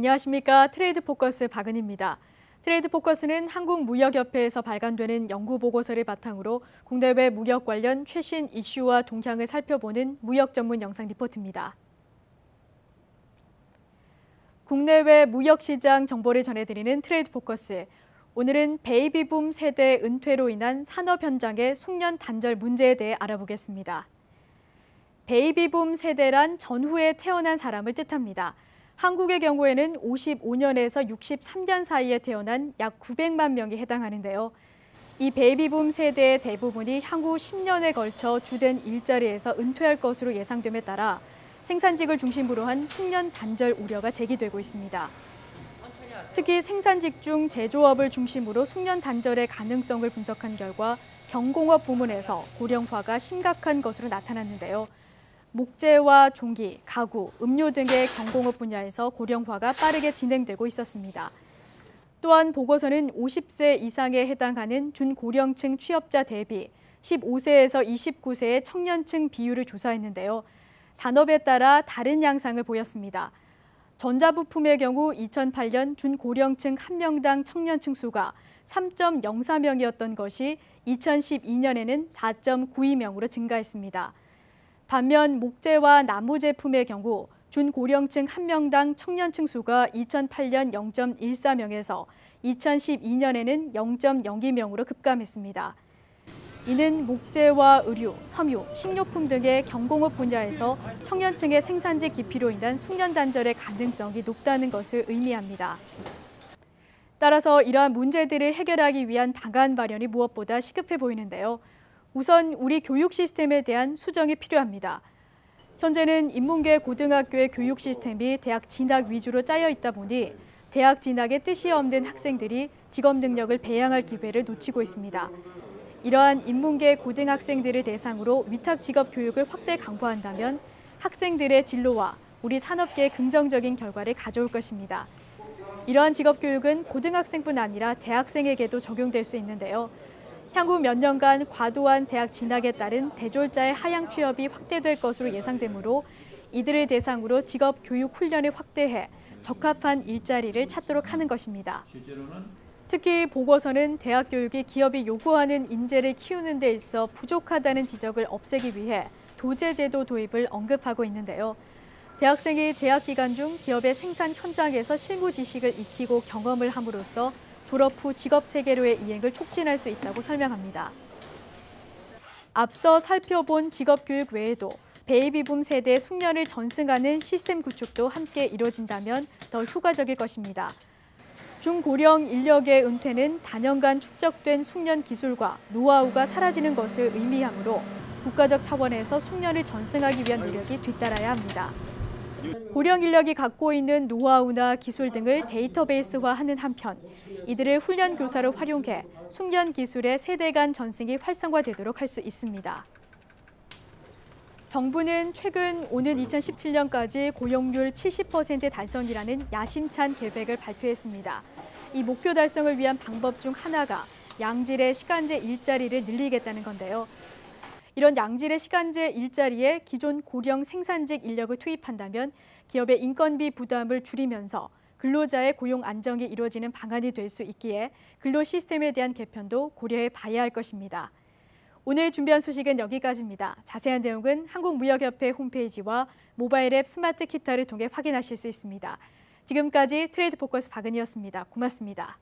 안녕하십니까. 트레이드 포커스 박은희입니다. 트레이드 포커스는 한국무역협회에서 발간되는 연구 보고서를 바탕으로 국내외 무역 관련 최신 이슈와 동향을 살펴보는 무역 전문 영상 리포트입니다. 국내외 무역시장 정보를 전해드리는 트레이드 포커스. 오늘은 베이비붐 세대 은퇴로 인한 산업 현장의 숙련 단절 문제에 대해 알아보겠습니다. 베이비붐 세대란 전후에 태어난 사람을 뜻합니다. 한국의 경우에는 55년에서 63년 사이에 태어난 약 900만 명이 해당하는데요. 이 베이비붐 세대의 대부분이 향후 10년에 걸쳐 주된 일자리에서 은퇴할 것으로 예상됨에 따라 생산직을 중심으로 한 숙련 단절 우려가 제기되고 있습니다. 특히 생산직 중 제조업을 중심으로 숙련 단절의 가능성을 분석한 결과 경공업 부문에서 고령화가 심각한 것으로 나타났는데요. 목재와 종기, 가구, 음료 등의 경공업 분야에서 고령화가 빠르게 진행되고 있었습니다. 또한 보고서는 50세 이상에 해당하는 준고령층 취업자 대비 15세에서 29세의 청년층 비율을 조사했는데요. 산업에 따라 다른 양상을 보였습니다. 전자부품의 경우 2008년 준고령층 한 명당 청년층 수가 3.04명이었던 것이 2012년에는 4.92명으로 증가했습니다. 반면 목재와 나무 제품의 경우 준고령층 한 명당 청년층 수가 2008년 0.14명에서 2012년에는 0.02명으로 급감했습니다. 이는 목재와 의류, 섬유, 식료품 등의 경공업 분야에서 청년층의 생산직 기피로 인한 숙련 단절의 가능성이 높다는 것을 의미합니다. 따라서 이러한 문제들을 해결하기 위한 방안 마련이 무엇보다 시급해 보이는데요. 우선 우리 교육 시스템에 대한 수정이 필요합니다. 현재는 인문계 고등학교의 교육 시스템이 대학 진학 위주로 짜여 있다 보니 대학 진학에 뜻이 없는 학생들이 직업 능력을 배양할 기회를 놓치고 있습니다. 이러한 인문계 고등학생들을 대상으로 위탁 직업 교육을 확대 강화한다면 학생들의 진로와 우리 산업계에 긍정적인 결과를 가져올 것입니다. 이러한 직업 교육은 고등학생뿐 아니라 대학생에게도 적용될 수 있는데요. 향후 몇 년간 과도한 대학 진학에 따른 대졸자의 하향 취업이 확대될 것으로 예상되므로 이들을 대상으로 직업 교육 훈련을 확대해 적합한 일자리를 찾도록 하는 것입니다. 특히 보고서는 대학 교육이 기업이 요구하는 인재를 키우는 데 있어 부족하다는 지적을 없애기 위해 도제제도 도입을 언급하고 있는데요. 대학생이 재학 기간 중 기업의 생산 현장에서 실무 지식을 익히고 경험을 함으로써 졸업 후 직업 세계로의 이행을 촉진할 수 있다고 설명합니다. 앞서 살펴본 직업 교육 외에도 베이비붐 세대의 숙련을 전승하는 시스템 구축도 함께 이뤄진다면 더 효과적일 것입니다. 중고령 인력의 은퇴는 단연간 축적된 숙련 기술과 노하우가 사라지는 것을 의미하므로 국가적 차원에서 숙련을 전승하기 위한 노력이 뒤따라야 합니다. 고령 인력이 갖고 있는 노하우나 기술 등을 데이터베이스화하는 한편 이들을 훈련 교사로 활용해 숙련 기술의 세대 간 전승이 활성화되도록 할 수 있습니다. 정부는 최근 오는 2017년까지 고용률 70% 달성이라는 야심찬 계획을 발표했습니다. 이 목표 달성을 위한 방법 중 하나가 양질의 시간제 일자리를 늘리겠다는 건데요. 이런 양질의 시간제 일자리에 기존 고령 생산직 인력을 투입한다면 기업의 인건비 부담을 줄이면서 근로자의 고용 안정이 이루어지는 방안이 될 수 있기에 근로 시스템에 대한 개편도 고려해 봐야 할 것입니다. 오늘 준비한 소식은 여기까지입니다. 자세한 내용은 한국무역협회 홈페이지와 모바일 앱 스마트 키타를 통해 확인하실 수 있습니다. 지금까지 트레이드 포커스 박은희였습니다. 고맙습니다.